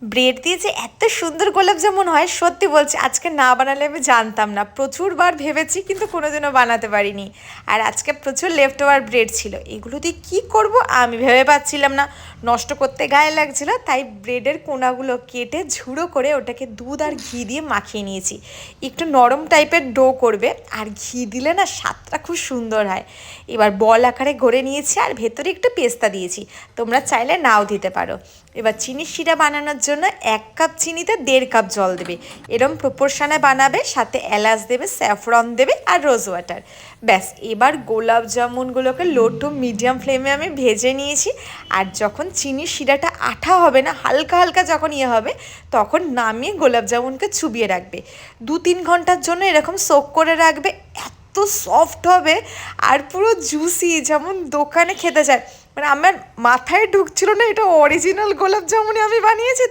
Bread দিয়ে যে এত সুন্দর গোলাপ জামুন হয় সত্যি বলছি আজকে না বানালে আমি জানতাম না। প্রচুরবার ভেবেছি কিন্তু কোনোদিনও বানাতে পারিনি। আর আজকে প্রচুর লেফট ওভার ব্রেড ছিল, এগুলো দিয়ে কী করব আমি ভেবে পাচ্ছিলাম না, নষ্ট করতে গায়ে লাগছিল। তাই ব্রেডের কোনাগুলো কেটে ঝুড়ো করে ওটাকে দুধ আর ঘি দিয়ে মাখিয়ে নিয়েছি। একটু নরম টাইপের ডো করবে, আর ঘি দিলে না স্বাদটা খুব সুন্দর হয়। এবার বল আকারে গড়ে নিয়েছি আর ভেতরে একটু পেস্তা দিয়েছি, তোমরা চাইলে নাও দিতে পারো। এবার চিনির শিরা বানানোর জন্য 1 কাপ চিনিতে 1.5 কাপ জল দেবে, এরম প্রপোর্শনে বানাবে। সাথে এলাচ দেবে, স্যাফরন দেবে আর রোজ ওয়াটার। ব্যাস, এবার গোলাপ জামুনগুলোকে লো টু মিডিয়াম ফ্লেমে আমি ভেজে নিয়েছি। আর যখন চিনির শিরাটা আঠা হবে না, হালকা হালকা যখন হবে, তখন নামিয়ে গোলাপ জামুনকে চুবিয়ে রাখবে। 2-3 ঘন্টার জন্য এরকম সোক করে রাখবে। এত সফট হবে আর পুরো জুসি, যেমন দোকানে খেতে চায়। মানে আমার মাথায় ঢুকছিল না এটা অরিজিনাল গোলাপ জামুনই আমি বানিয়েছি।